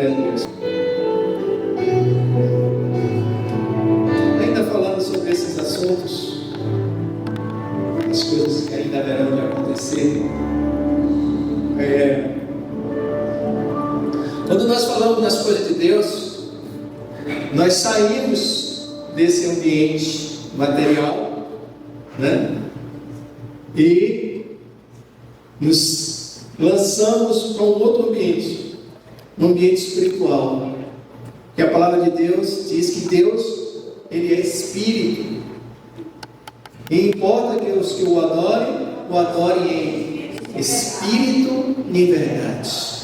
Glória a Deus. Ainda falando sobre esses assuntos, as coisas que ainda haverão de acontecer. Quando nós falamos das coisas de Deus, nós saímos desse ambiente material, né? E nos lançamos para um outro ambiente, um ambiente espiritual. Que a palavra de Deus diz que Deus, Ele é Espírito. E importa que os que o adorem em Espírito e em verdade.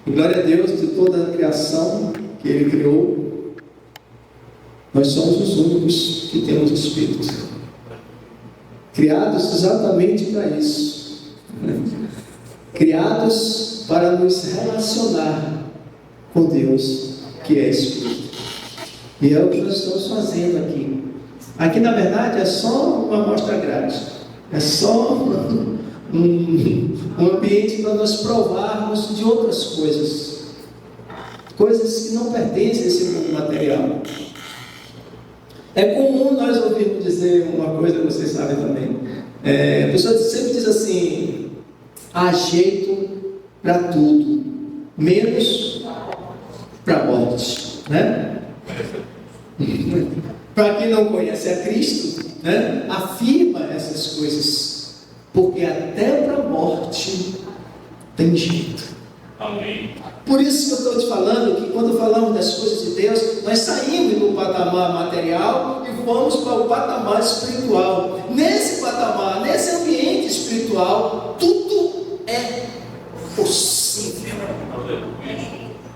E glória a Deus de toda a criação que Ele criou. Nós somos os únicos que temos Espírito. Criados exatamente para isso. Criados para nos relacionar com Deus, que é Espírito. E é o que nós estamos fazendo aqui. Aqui, na verdade, é só uma amostra grátis. É só um ambiente para nós provarmos de outras coisas. Coisas que não pertencem a esse mundo material. É comum nós ouvirmos dizer uma coisa que vocês sabem também. A pessoa sempre diz assim: há jeito para tudo, menos para a morte, né? Para quem não conhece a Cristo, né, afirma essas coisas, porque até para a morte tem jeito. Amém. Por isso que eu estou te falando que quando falamos das coisas de Deus, nós saímos do patamar material e vamos para o patamar espiritual. Nesse patamar, nesse ambiente espiritual, tudo é possível.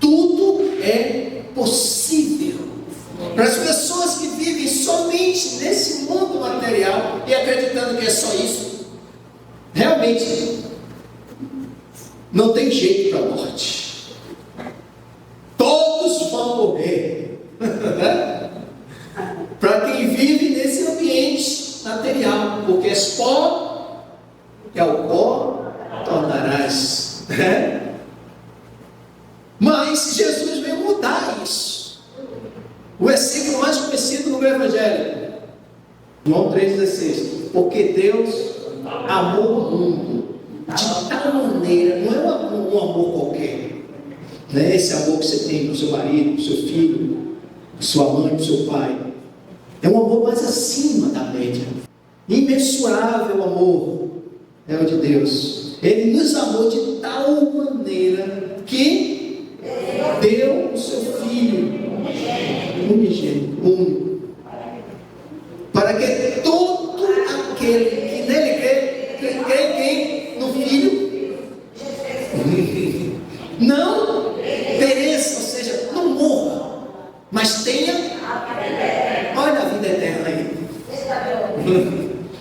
Tudo é possível. Para as pessoas que vivem somente nesse mundo material e acreditando que é só isso, realmente não tem jeito para a morte. Todos vão morrer. Para quem vive nesse ambiente material, porque és pó, e ao pó tornarás. Mas Jesus veio mudar isso. O versículo mais conhecido no Evangelho, João 3,16. Porque Deus amou o mundo de tal maneira, não é um amor qualquer, né? Esse amor que você tem para o seu marido, para o seu filho, para sua mãe, para o seu pai, é um amor mais acima da média. Imensurável amor é o de Deus. Ele nos amou de tal maneira que deu o seu filho unigênito, único, para que todo aquele que nele crê quem? No Filho, não pereça, ou seja, não morra, mas tenha, olha a vida eterna aí.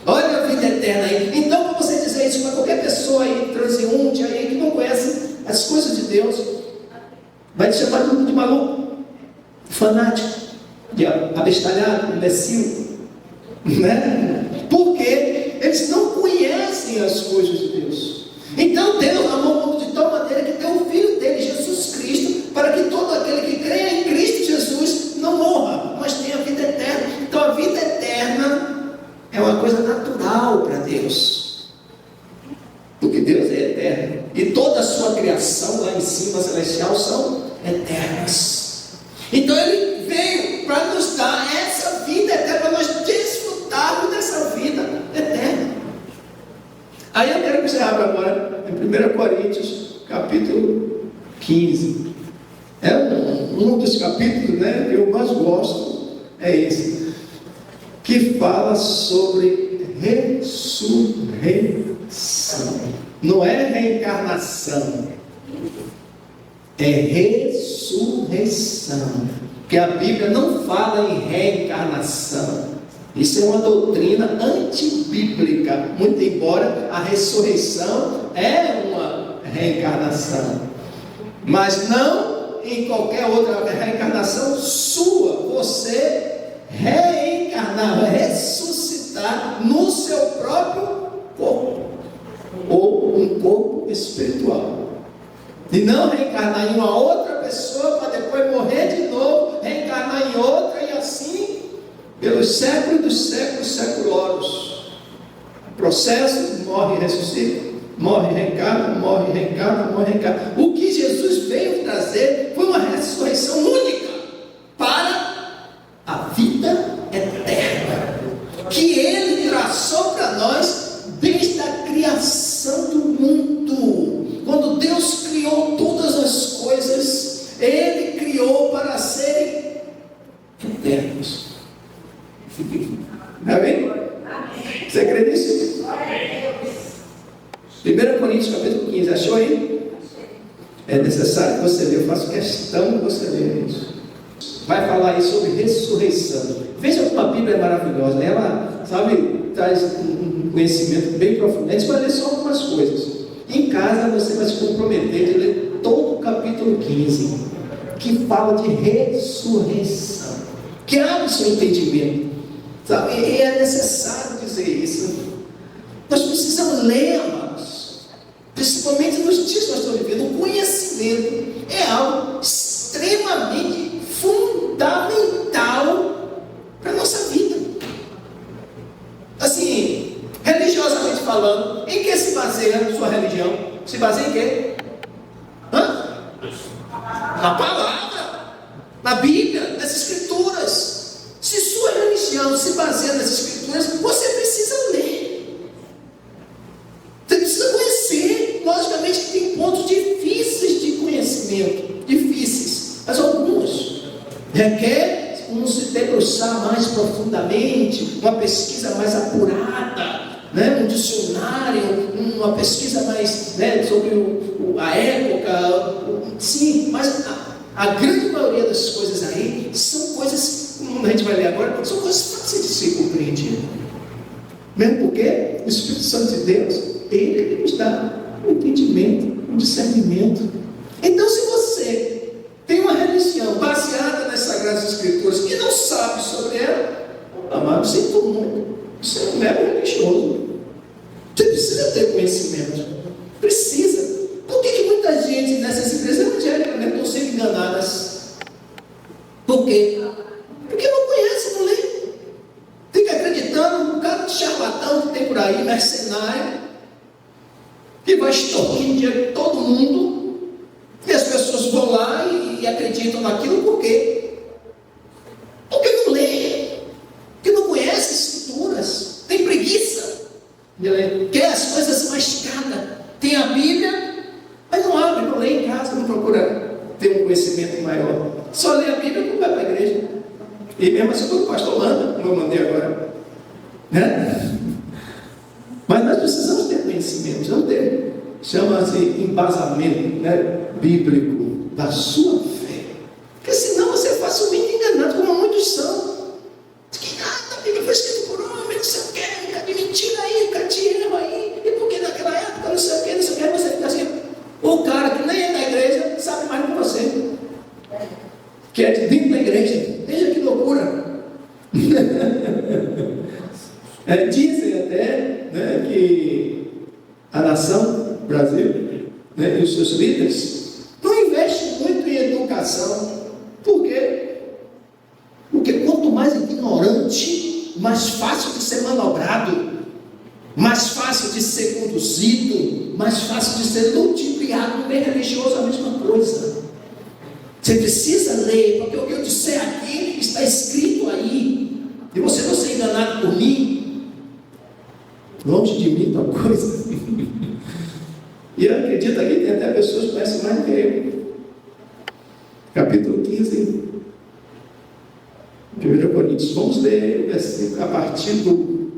Olha a vida eterna aí. Então, para você dizer isso para qualquer pessoa aí, transeunte aí, que não conhece as coisas de Deus, vai te chamar de maluco, fanático, de abestalhado, imbecil, né? Porque eles não conhecem as coisas de Deus. Então Deus amou o mundo de tal maneira que deu o Filho dele, Jesus Cristo, para que todo aquele que crê em Cristo Jesus não morra, mas tenha vida eterna. Então a vida eterna é uma coisa natural para Deus, porque Deus é eterno e toda a sua criação lá em cima celestial são eternas. Então Ele veio para nos dar essa vida eterna, para nós desfrutarmos dessa vida eterna. Aí eu quero que você abra agora em 1 Coríntios, capítulo 15. É um dos capítulos, né, que eu mais gosto, é esse, que fala sobre ressurreição. Não é reencarnação, é ressurreição. Porque a Bíblia não fala em reencarnação. Isso é uma doutrina antibíblica, muito embora a ressurreição é uma reencarnação, mas não em qualquer outra reencarnação sua. Você reencarnar, ressuscitar no seu próprio corpo, ou um corpo espiritual, e não reencarnar em uma outra pessoa pelos séculos dos séculos seculoros. Processo, morre e ressuscita, morre e reencarna, morre e reencarna, morre e reencarna. O que Jesus veio trazer foi uma ressurreição única para a vida eterna, que Ele traçou para nós desde a criação do mundo. Quando Deus criou todas as coisas, Ele criou para serem eternos. Amém? Você acredita nisso? 1 Coríntios capítulo 15, achou aí? É necessário que você leia, eu faço questão que você leia isso. Vai falar aí sobre ressurreição. Veja como a Bíblia é maravilhosa, ela, sabe, traz um conhecimento bem profundo. A gente vai ler só algumas coisas. Em casa você vai se comprometer de ler todo o capítulo 15, que fala de ressurreição, que abre o seu entendimento, sabe? E é necessário dizer isso. Nós precisamos ler, amados, principalmente nos dias que nós estamos vivendo. O conhecimento é algo extremamente fundamental para a nossa vida. Assim, religiosamente falando, em que se baseia a sua religião? Se baseia em quê? Na palavra, na Bíblia, nas Escrituras. Se sua religião se baseia nas Escrituras, você precisa ler. Você precisa conhecer. Logicamente que tem pontos difíceis de conhecimento, difíceis, mas alguns requer se debruçar mais profundamente, uma pesquisa mais apurada, né? Um dicionário, uma pesquisa mais, né, sobre a época. Sim, mas a grande maioria das coisas aí são coisas, como a gente vai ler agora, são coisas fáceis de ser compreendidas. Mesmo porque o Espírito Santo de Deus, Ele nos dá o entendimento, o discernimento. Então, se você tem uma religião baseada nas Sagradas Escrituras e não sabe sobre ela, amado, sinto muito, você não é religioso. Você precisa ter conhecimento. Precisa. Por que muita gente nessas igrejas evangélicas estão sendo enganadas? Por quê? Porque não conhece, não lê. Fica acreditando num cara de charlatão que tem por aí, mercenário, que vai extorquindo dinheiro de todo mundo, e as pessoas vão lá e acreditam naquilo. Por quê? Porque não lê, porque não conhece as Escrituras, tem preguiça, quer as coisas mastigadas, tem a Bíblia, mas não abre, não lê em casa, não procura ter um conhecimento maior, só lê a Bíblia e não vai para a igreja. E mesmo assim todo pastor manda, como eu mandei agora, né? Mas nós precisamos ter conhecimento, não ter, chama-se embasamento, né, bíblico da sua fé, porque senão você é facilmente enganado, como muitos são. Diz que a Bíblia foi escrita por homem, não sei o que, de mentira aí, cate erro aí, e porque naquela época não sei o que, você fica assim. O cara que nem é da igreja sabe mais do que você, que é de dentro da igreja. Veja que loucura. Dizem até, né, que a nação Brasil, né, e os seus líderes não investem muito em educação. Por quê? Porque quanto mais ignorante, mais fácil de ser manobrado, mais fácil de ser conduzido, mais fácil de ser ludibriado. No meio religioso, a mesma coisa. Você precisa ler, porque o que eu disser aqui está escrito aí, e você não ser enganado por mim. Longe de mim tal coisa. E eu acredito que tem até pessoas que conhecem mais do que eu. Capítulo 15, 1 Coríntios. Vamos ler o versículo a partir do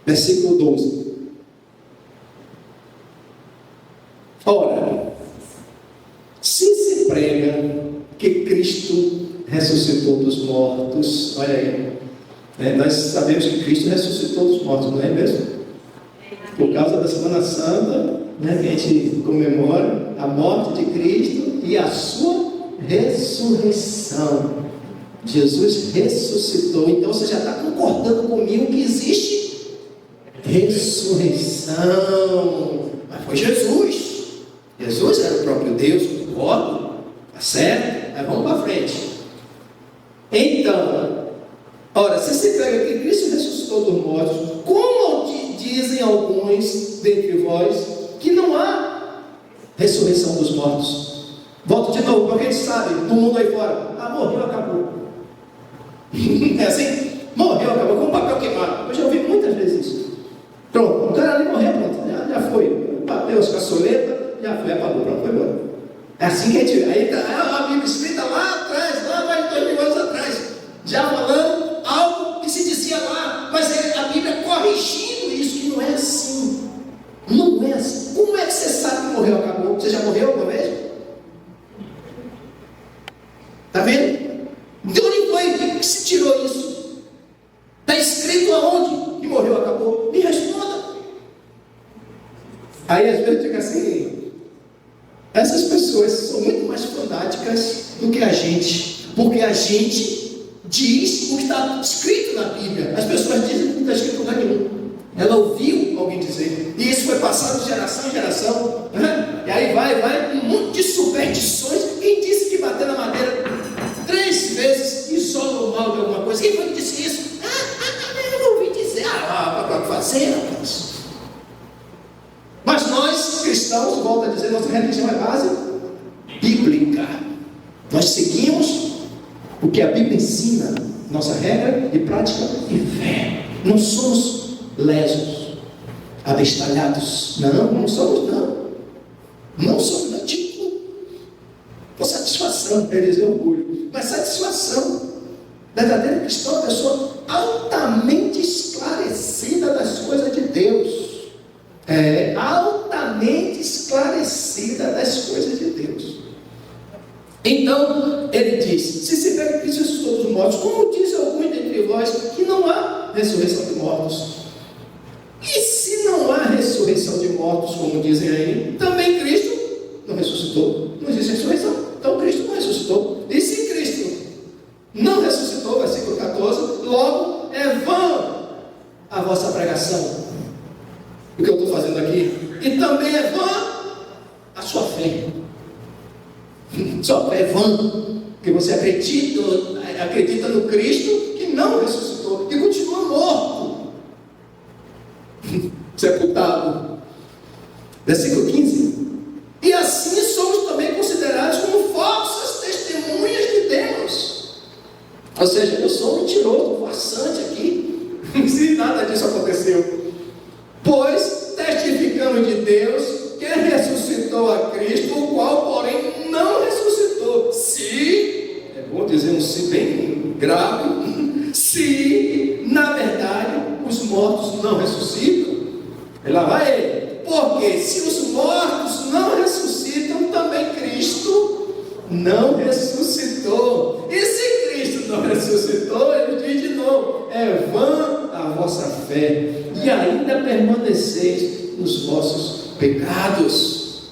versículo 12. Ora, se prega que Cristo ressuscitou dos mortos, olha aí, nós sabemos que Cristo ressuscitou dos mortos, não é mesmo? Por causa da Semana Santa, que a gente comemora a morte de Cristo e a sua ressurreição. Jesus ressuscitou. Então você já está concordando comigo que existe ressurreição. Mas foi Jesus. Jesus era o próprio Deus, concordo, está certo? Mas vamos para frente. Então, ora, se se prega que Cristo ressuscitou dos mortos, como dizem alguns dentre vós que não há ressurreição dos mortos? Volto de novo, porque a gente sabe, do mundo aí fora, morreu, acabou. É assim? Morreu, acabou, com um papel queimado. Eu já ouvi muitas vezes isso. Pronto, o cara ali morreu, pronto, já foi. Bateu as caçoletas, já foi, apagou, pronto, foi embora. É assim que a gente vê. Aí tá a Bíblia escrita lá atrás, lá mais de 2000 anos atrás, já falando algo que se dizia lá, mas a Bíblia corrigindo isso, que não é assim. Não é assim. Como é que você sabe que morreu, acabou? Você já morreu alguma vez? Está vendo? De onde foi que se tirou isso? Está escrito aonde? Que morreu, acabou? Me responda. Aí às vezes eu digo assim, essas pessoas são muito mais fanáticas do que a gente, porque a gente diz o que está escrito na Bíblia. As pessoas dizem o que está escrito em lugar nenhum. Ela ouviu alguém dizer, e isso foi passado de geração em geração, né? E aí vai um monte de superstições. Quem disse que bater na madeira 3 vezes isola o mal de alguma coisa? Quem foi que disse isso? Eu ouvi dizer, para fazer, rapaz. Mas nós, cristãos, volto a dizer, nossa religião é base bíblica. Nós seguimos o que a Bíblia ensina, nossa regra de prática e fé. Não somos lesos, abestalhados. Não somos, não. Não somos, não. Tipo, com satisfação, quer dizer orgulho, mas satisfação. Verdadeiro cristão é uma pessoa altamente esclarecida das coisas de Deus. Altamente esclarecida das coisas de Deus. Então, ele diz, se se prega que Cristo ressuscitou dos mortos, como diz alguns dentre vós, que não há ressurreição de mortos. E se não há ressurreição de mortos, como dizem aí, também Cristo não ressuscitou. Não existe ressurreição, então Cristo não ressuscitou. E se Cristo não ressuscitou, versículo 14, logo é vã a vossa pregação. O que eu estou fazendo aqui? E também é vã a sua fé. Sua fé é vã, porque você acredita no Cristo que não ressuscitou, que continua morto, sepultado. Versículo 15. E assim somos também considerados como falsas testemunhas de Deus. Ou seja, eu sou um mentiroso, farsante aqui, se nada disso aconteceu. Pois testificamos de Deus que ressuscitou a Cristo, o qual porém não ressuscitou. Se, é bom dizer um se bem grave, se na verdade os mortos não ressuscitam. E lá vai ele. Porque se os mortos não ressuscitam, também Cristo não ressuscitou. E se Cristo não ressuscitou, ele diz de novo, é vã a vossa fé, e ainda permaneceis nos vossos pecados.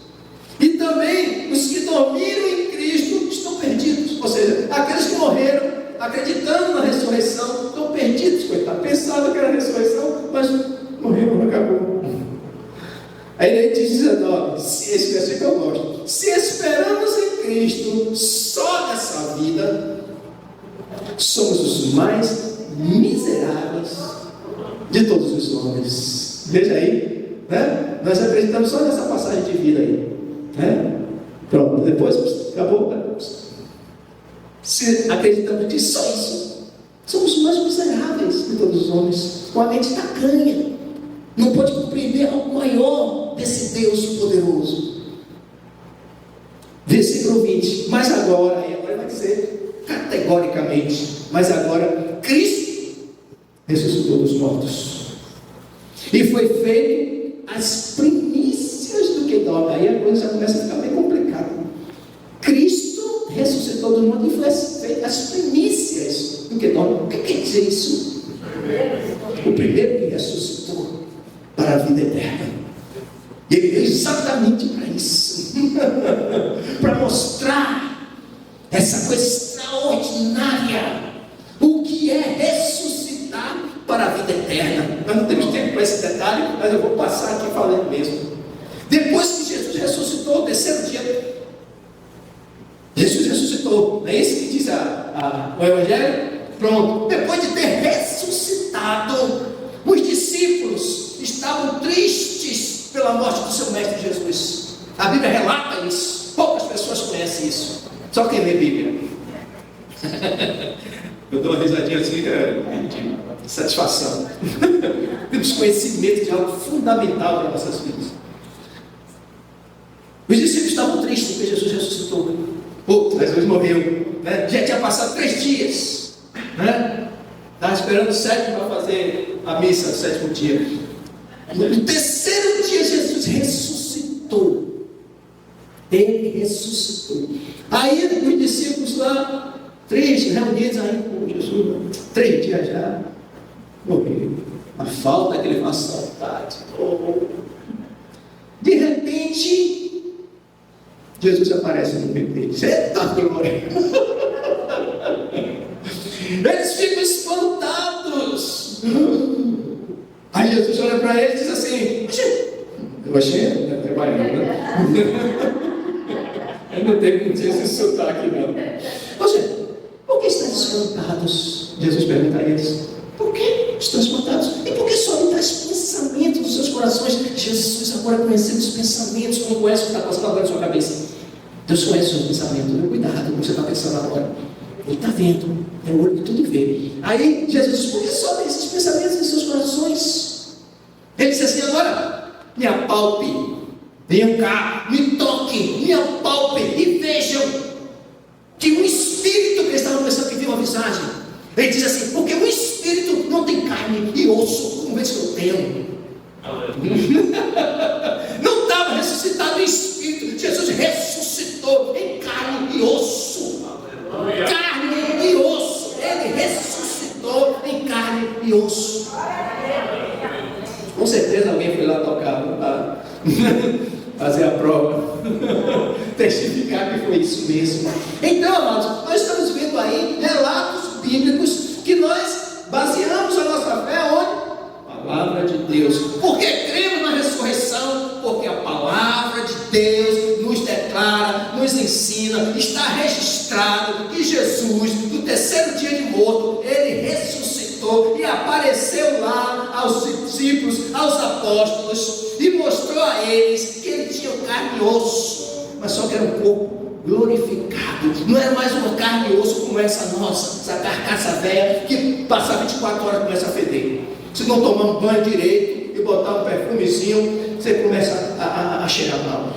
E também os que dormiram em Cristo estão perdidos. Ou seja, aqueles que morreram acreditando na ressurreição estão perdidos, coitado. Pensavam que era a ressurreição, mas morreu, acabou. Aí ele diz 19, esse versículo eu gosto. Se esperamos em Cristo só nessa vida, somos os mais miseráveis de todos os homens. Veja aí, né? Nós acreditamos só nessa passagem de vida aí, né? Pronto, depois acabou. Se acreditamos que só isso, somos os mais miseráveis de todos os homens, com a mente tacanha, não pode compreender algo maior desse Deus poderoso. Versículo 20. Mas agora vai dizer categoricamente, mas agora Cristo ressuscitou dos mortos e foi feito as primícias do que dorme. Aí a coisa já começa a ficar bem complicada. Cristo ressuscitou dos mortos e foi feito as primícias do que dorme. O que quer dizer isso? O primeiro que ressuscitou para a vida eterna. E ele veio exatamente para isso, para mostrar essa coisa extraordinária, o que é ressuscitar para a vida eterna. Nós não temos tempo para esse detalhe, mas eu vou passar aqui falando mesmo. Depois que Jesus ressuscitou, o terceiro dia, Jesus ressuscitou. Não é isso que diz o Evangelho? Pronto. Depois de ter ressuscitado, os discípulos estavam tristes pela morte do seu mestre Jesus. A Bíblia relata isso. Poucas pessoas conhecem isso. Só quem lê Bíblia. Eu dou uma risadinha assim de satisfação. Temos conhecimento de algo fundamental para nossas vidas. Os discípulos estavam tristes porque Jesus ressuscitou. Jesus morreu. Né? Já tinha passado 3 dias. Né? Estava esperando o 7º para fazer a missa, o 7º dia. No 3º dia, Jesus ressuscitou. Ele ressuscitou. Aí os discípulos lá, tristes, reunidos aí com Jesus, 3 dias já, morreu. A falta que ele faz saudade. De repente, Jesus aparece no meio deles. Eita glória! Eles ficam espantados. Aí Jesus olha para eles e diz assim: eu achei, não é trabalhando, né? Eu não tenho que dizer esse sotaque, não. Ou seja, por que estão espantados? Jesus pergunta a eles: por que estão espantados? E por que só me os pensamentos dos seus corações? Jesus agora conhecendo os pensamentos, como conhece o que está passando agora na sua cabeça. Deus conhece os seus pensamentos. Cuidado com o que você está pensando agora. Ele está vendo, é o olho que tudo vê. Aí Jesus diz: por que só tem esses pensamentos em seus corações? Ele disse assim: agora me apalpe, venham cá, me toque, me apalpe e vejam que o Espírito que estava pensando que viu uma visagem. Ele diz assim: porque o Espírito não tem carne e osso como esse que eu tenho. Não estava ressuscitado em Espírito. Jesus ressuscitou em carne e osso. Carne e osso. Ele ressuscitou em carne e osso. Com certeza alguém foi lá tocar, fazer a prova, testificar que foi isso mesmo. Então, amados, nós estamos vendo aí relatos bíblicos que nós baseamos a nossa fé onde? Palavra de Deus. Porque cremos na ressurreição, porque a palavra de Deus nos declara, nos ensina, está registrado que Jesus, no 3º dia de morto, ele ressuscitou e apareceu lá aos discípulos, aos apóstolos, e mostrou a eles que ele tinha carne e osso, mas só que era um corpo glorificado. Não era mais uma carne e osso como essa nossa, essa carcaça velha que passar 24 horas começa a feder. Se não tomar um banho direito e botar um perfumezinho, você começa a cheirar mal.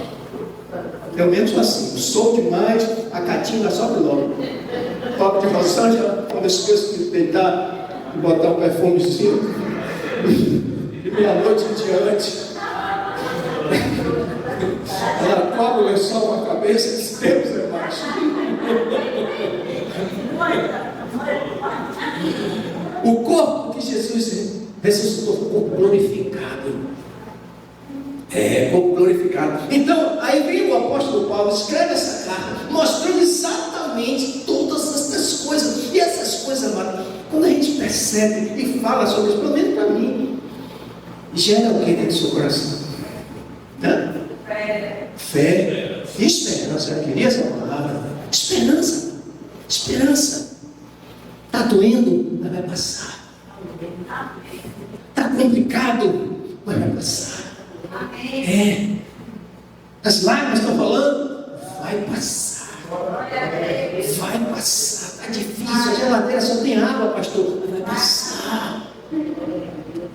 Pelo menos assim, sou demais, a catinga sobe logo. Toque de Rosângela, quando eu esqueço de deitar e botar um perfumezinho, e meia-noite em diante, ela cobre o lençol na cabeça e diz: Deus é baixo. O corpo que Jesus ressuscitou foi um corpo glorificado. Corpo glorificado. Então, aí vem o apóstolo Paulo, escreve essa carta, mostrando exatamente todas essas coisas. E essas coisas, mano, quando a gente percebe e fala sobre isso, pelo menos para mim, gera o que dentro do seu coração? Hã? Fé e esperança. Eu queria essa palavra. Esperança. Esperança. Está doendo, mas vai passar. Está complicado, mas vai passar. As lágrimas estão falando, vai passar. Vai passar. Está difícil, a geladeira só tem água, pastor. Vai passar.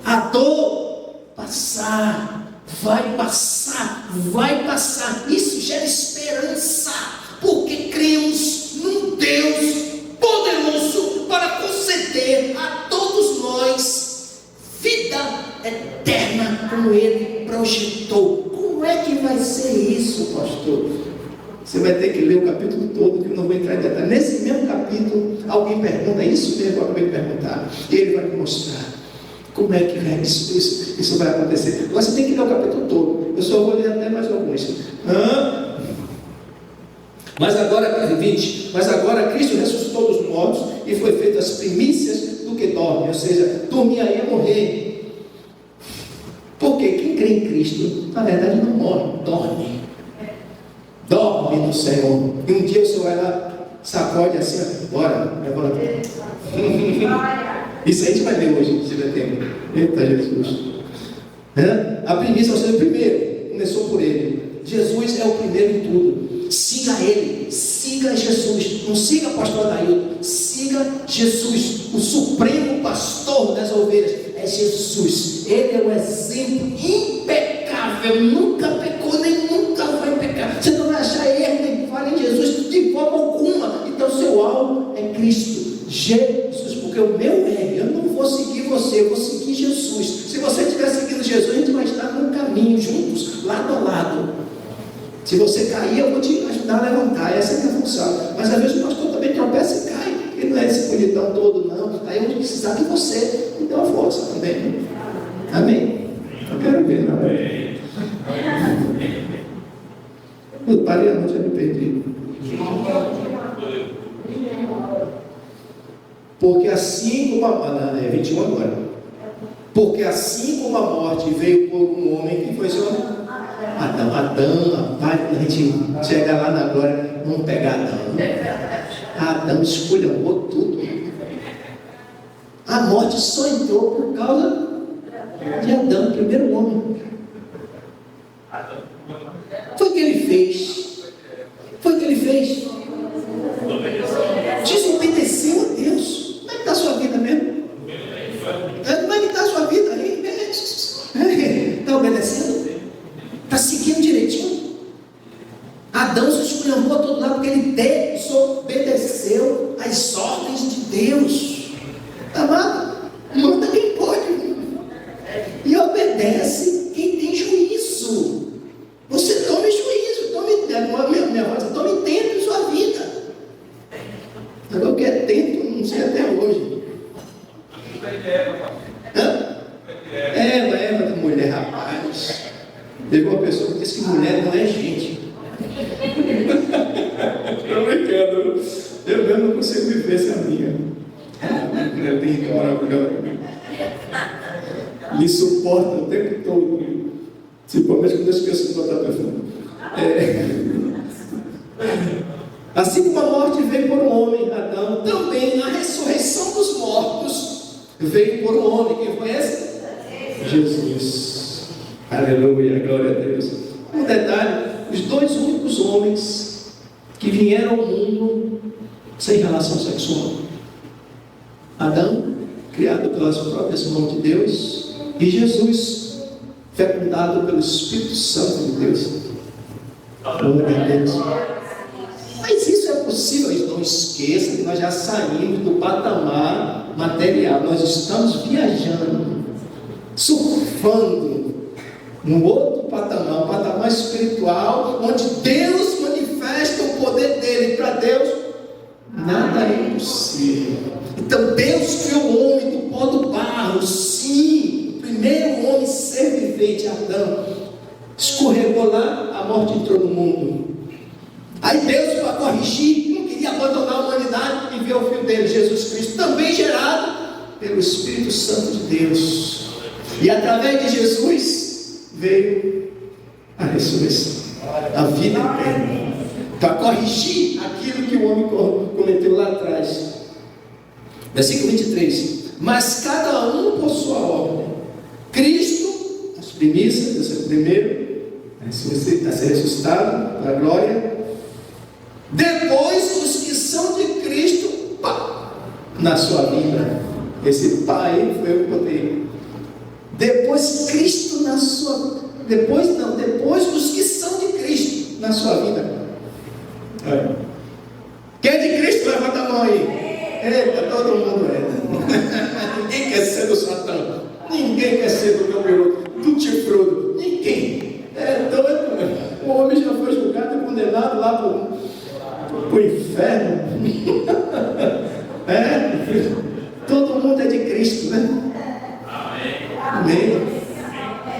A dor passar. Vai passar, vai passar. Isso gera esperança, porque cremos num Deus poderoso para conceder a todos nós vida eterna, como Ele projetou. Como é que vai ser isso, pastor? Você vai ter que ler o capítulo todo, que eu não vou entrar em detalhe. Nesse mesmo capítulo, alguém pergunta, isso mesmo que eu acabei de perguntar, e ele vai me mostrar como é que isso vai acontecer. Agora você tem que ler o capítulo todo. Eu só vou ler até mais alguns. Mas agora, 20, mas agora Cristo ressuscitou dos mortos e foi feito as primícias do que dorme. Ou seja, dormir aí é morrer. Porque quem crê em Cristo, na verdade não morre, dorme. Dorme no Senhor. E um dia o Senhor vai lá Sacode assim, ó, bora, levanta. Isso a gente vai ler hoje, se der tempo. Eita Jesus. A premissa é o ser primeiro. Começou por ele. Jesus é o primeiro em tudo. Siga ele, siga Jesus. Não siga o pastor Adailton, siga Jesus, o supremo pastor das ovelhas. É Jesus. Ele é o exemplo impecável. Nunca pecou, nem nunca vai pecar. Você não vai achar erro nem falha em Jesus de forma alguma. Então seu alvo é Cristo, Jesus. Porque o meu é, eu não vou seguir você, eu vou seguir Jesus. Se você estiver seguindo Jesus, a gente vai estar num caminho juntos, lado a lado. Se você cair, eu vou te ajudar a levantar. Essa é a minha função. Mas às vezes o pastor também tropeça e cai. Ele não é esse bonitão todo, não. Aí eu vou precisar de você me dê uma força também. Né? Amém? Eu quero ver, não. Eu parei a noite, eu me perdi. Porque assim como a... É 21 agora. Porque assim como a morte veio por um homem, quem foi esse homem? Adão, rapaz, quando a gente chega lá na glória, vamos pegar Adão esculhambou tudo. A morte só entrou por causa de Adão, o primeiro homem. Foi o que ele fez. Desobedeceu a Deus. Como é que está a sua vida mesmo? Como é que está a sua vida aí? Está obedecendo? Está seguindo direitinho? Adão se esculhambou a todo lado porque ele desobedeceu às ordens de Deus. Amado, manda quem pode e obedece quem tem juízo. Você tome juízo, tome tempo em sua vida. Agora o que é tempo, não sei até hoje. Eva, mulher, rapaz. Teve uma pessoa que disse que mulher não é gente. Estou brincando. Eu mesmo não consigo viver sem a minha. Mulher linda, maravilhosa. Me suporta o tempo todo. Principalmente quando eu esqueço de botar perfume. Assim como a morte veio por um homem, Adão, também a ressurreição dos mortos veio por um homem. Quem foi esse? Jesus. Aleluia, glória a Deus. Um detalhe: os dois únicos homens que vieram ao mundo sem relação sexual. Adão, criado pelas próprias mãos de Deus, e Jesus, fecundado pelo Espírito Santo de Deus. Glória a Deus. Mas isso é possível. Não esqueça que nós já saímos do patamar material. Nós estamos viajando, surfando num outro patamar, um patamar espiritual, onde Deus manifesta o poder dele. Para Deus nada é impossível. Então Deus criou o homem do pó do barro. Sim, o primeiro homem ser vivente, Adão, escorregou lá, a morte entrou no mundo. Aí Deus, para corrigir, não queria abandonar a humanidade, enviou o Filho dele, Jesus Cristo, também gerado pelo Espírito Santo de Deus. E através de Jesus veio a ressurreição, a vida eterna, para corrigir aquilo que o homem cometeu lá atrás. Versículo 23. Mas cada um por sua ordem. Cristo, as primícias, esse é o primeiro a ser ressuscitado para a glória. Depois os que são de Cristo, na sua vida. Esse pai foi eu que botei. Depois Cristo na sua... Depois os que são de Cristo na sua vida. Quem é de Cristo, levanta a mão aí. Eita, todo mundo é. Ninguém quer ser do Satã. Ninguém quer ser do capiroto, do chifrudo. Ninguém. O homem já foi julgado e condenado lá para o inferno. Todo mundo é de Cristo, né?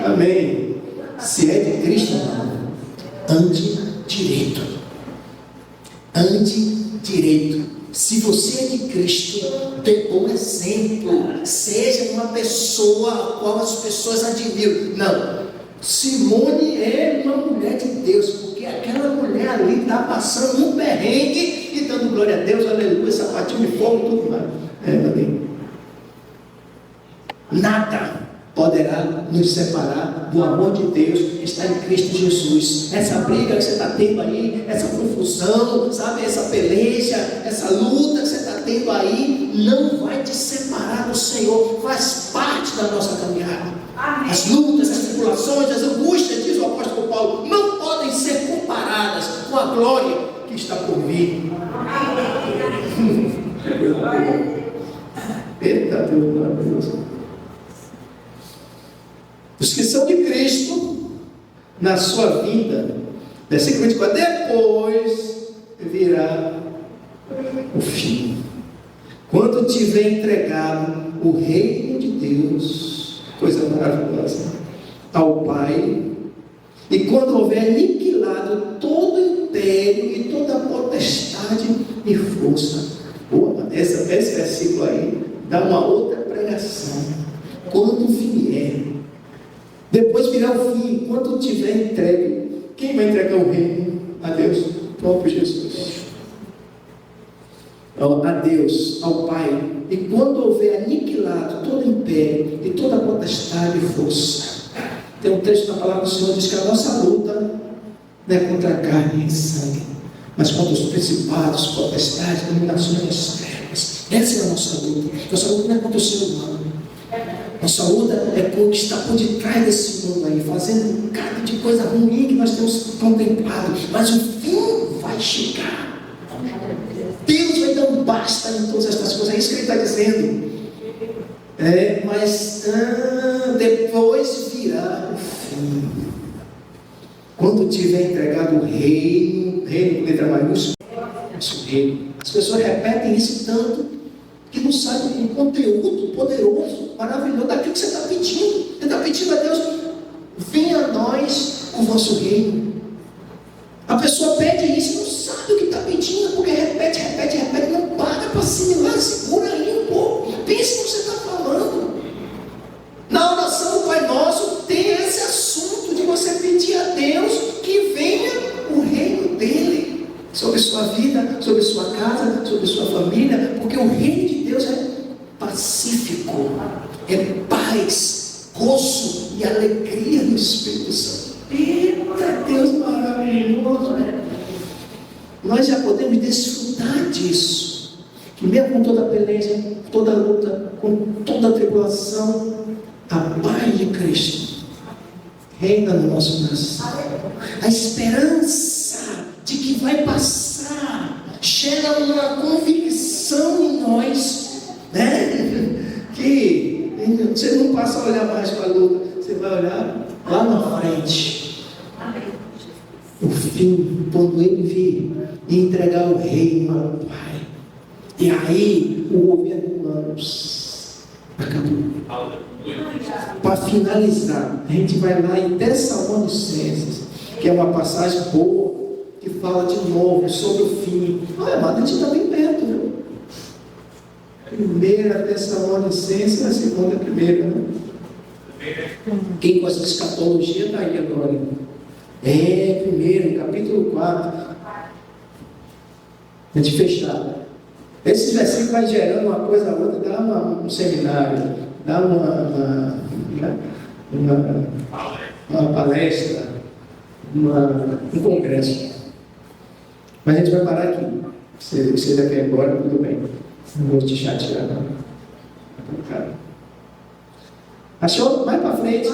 Amém. Se é de Cristo, ande direito. Ande direito. Se você é de Cristo, dê bom exemplo. Seja uma pessoa a qual as pessoas admiram. Não. Simone é uma mulher de Deus, porque aquela mulher ali está passando um perrengue e gritando glória a Deus, aleluia, sapatinho de fogo, tudo mais. Nada poderá nos separar do amor de Deus que está em Cristo Jesus. Essa briga que você está tendo aí, essa confusão, sabe, essa peleja, essa luta que você está tendo aí, não vai te separar do Senhor, faz parte da nossa caminhada. Amém. As lutas, as tribulações, as angústias, diz o apóstolo Paulo, não podem ser comparadas com a glória que está por vir. Eita Deus, maravilhoso. Os que são de Cristo, na sua vida, versículo 24, depois virá o fim. Quando tiver entregado o reino de Deus, coisa maravilhosa, ao Pai, e quando houver aniquilado todo império e toda potestade e força. Esse versículo aí dá uma outra pregação. Quando vier, depois virá o fim, quando tiver entregue. Quem vai entregar o reino? A Deus, o próprio Jesus. A Deus, ao Pai. E quando houver aniquilado todo império e toda potestade e força. Tem um texto na palavra do Senhor, diz que a nossa luta não é contra a carne e sangue, mas contra os principados, potestades, dominações das trevas. Essa é a nossa luta. Nossa luta não é contra o ser humano. Nossa luta é com o que está por detrás desse mundo aí, fazendo um bocado de coisa ruim que nós temos contemplado. Mas o fim vai chegar. Deus vai dar um basta em todas estas coisas. É isso que ele está dizendo. Mas depois virá o fim. Quando tiver entregado o reino com letra maiúscula, nosso reino. As pessoas repetem isso tanto que não sabem o conteúdo poderoso, maravilhoso daquilo que você está pedindo. Você está pedindo a Deus, venha a nós o vosso reino. A pessoa pede isso e não sabe o que está pedindo, porque repete, não para para assimilar, segura aí um pouco, pense no que você está falando. Na oração do Pai Nosso tem esse assunto de você pedir a Deus que venha o reino dele sobre sua vida, sobre sua casa, sobre sua família, porque o reino de Deus é pacífico, é paz, gozo e alegria no Espírito Santo. Eita Deus maravilhoso! Nós já podemos desfrutar disso, que mesmo com toda a peleja, toda a luta, com toda a tribulação, a paz de Cristo reina no nosso coração. A esperança de que vai passar gera uma convicção em nós, né? Que você não passa a olhar mais para a luta, você vai olhar lá na frente. O fim, quando ele vir e entregar o reino ao Pai, e aí o governo humano acabou. Para finalizar, a gente vai lá em Tessalonicenses, que é uma passagem boa, que fala de novo sobre o fim. Mas a gente está bem perto, viu? Primeira Tessalonicenses, a segunda primeira, né? Quem gosta de escatologia está aí agora. Primeiro, capítulo 4. A gente fechar. Esse versículo vai gerando uma coisa a outra, dá um seminário, dá uma palestra, um congresso. Mas a gente vai parar aqui. Se você já quer ir embora, tudo bem. Não vou te chatear, não. Achou? Mais para frente.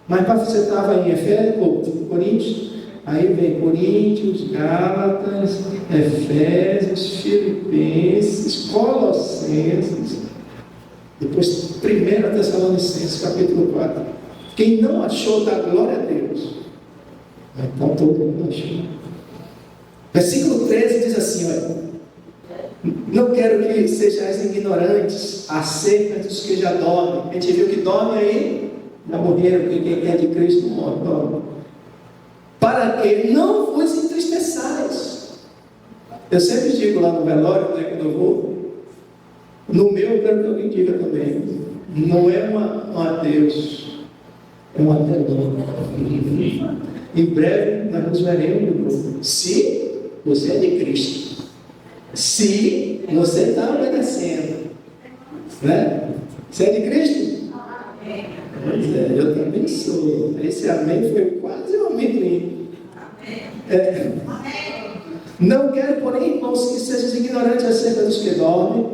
Mais para frente você estava em Efésios, ou Coríntios. Aí vem Coríntios, Gálatas, Efésios, Filipenses, Colossenses. Depois 1 Tessalonicenses, capítulo 4. Quem não achou, dá glória a Deus. Então todo mundo achou. Versículo 13 diz assim, olha: não quero que sejais ignorantes acerca dos que já dormem. A gente viu que dorme aí, já morreram, porque quem é de Cristo morre, dorme. Para que não vos entristeçais. Eu sempre digo lá no velório, né, quando eu vou, no meu eu quero que alguém diga também, não é um adeus, é um até logo. Em breve nós nos veremos de novo, se você é de Cristo. Se você está obedecendo, né? Você é de Cristo? Pois é, eu também sou. Esse amém foi quase um amendoim. Não quero, porém, irmãos, que sejais ignorantes acerca dos que dormem,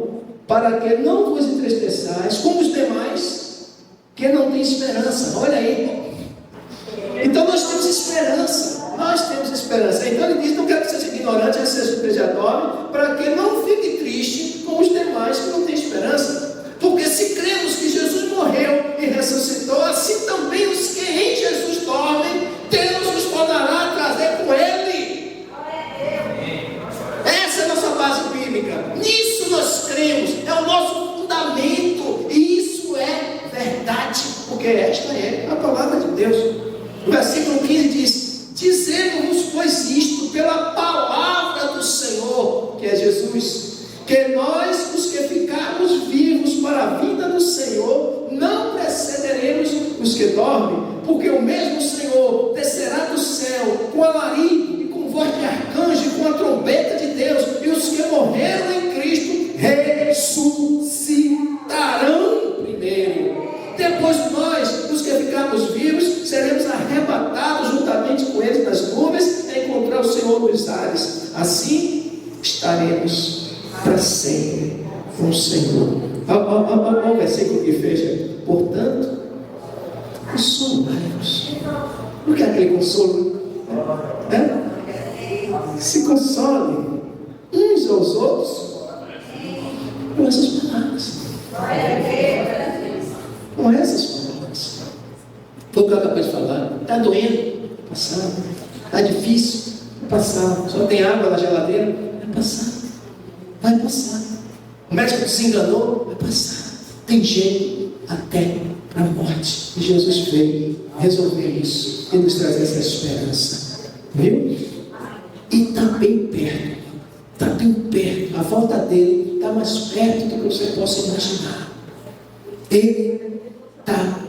para que não vos entristeçais, como os demais, que não têm esperança. Olha aí, irmão. Então nós temos esperança. Nós temos esperança. Então ele diz: não quero que seja ignorante acerca dos que já dormem, para que não fique triste como os demais que não têm esperança. Porque se cremos que Jesus morreu e ressuscitou, assim também os que em Jesus dormem, Deus nos poderá trazer com Ele. Essa é a nossa base bíblica. Nisso nós cremos. É o nosso fundamento. E isso é verdade. Porque esta é a palavra de Deus. O versículo 15 diz: dizemos-vos, pois, isto pela palavra do Senhor, que é Jesus, que nós, os que ficarmos vivos para a vinda do Senhor, não precederemos os que dormem, porque o mesmo Senhor descerá do céu com alarido e com voz de arcanjo e com a trombeta de Deus, e os que morreram em Cristo ressuscitarão primeiro. Depois nós, os que ficarmos vivos, seremos arrebatados juntamente com eles nas nuvens a encontrar o Senhor nos ares. Assim estaremos para sempre com o Senhor. Olha o versículo que fecha. Portanto, consolai-vos. Não quer aquele consolo? Se consolem uns aos outros com essas palavras. Com essas palavras. Foi o que eu acabei de falar. Está doendo? Vai passar. Está difícil? Vai passar. Só tem água na geladeira? Vai passar. Vai passar. O médico desenganou? Vai passar. Tem jeito até para a morte. E Jesus veio resolver isso e nos trazer essa esperança. Viu? E está bem perto. Está bem perto. A volta dele está mais perto do que você possa imaginar. Ele está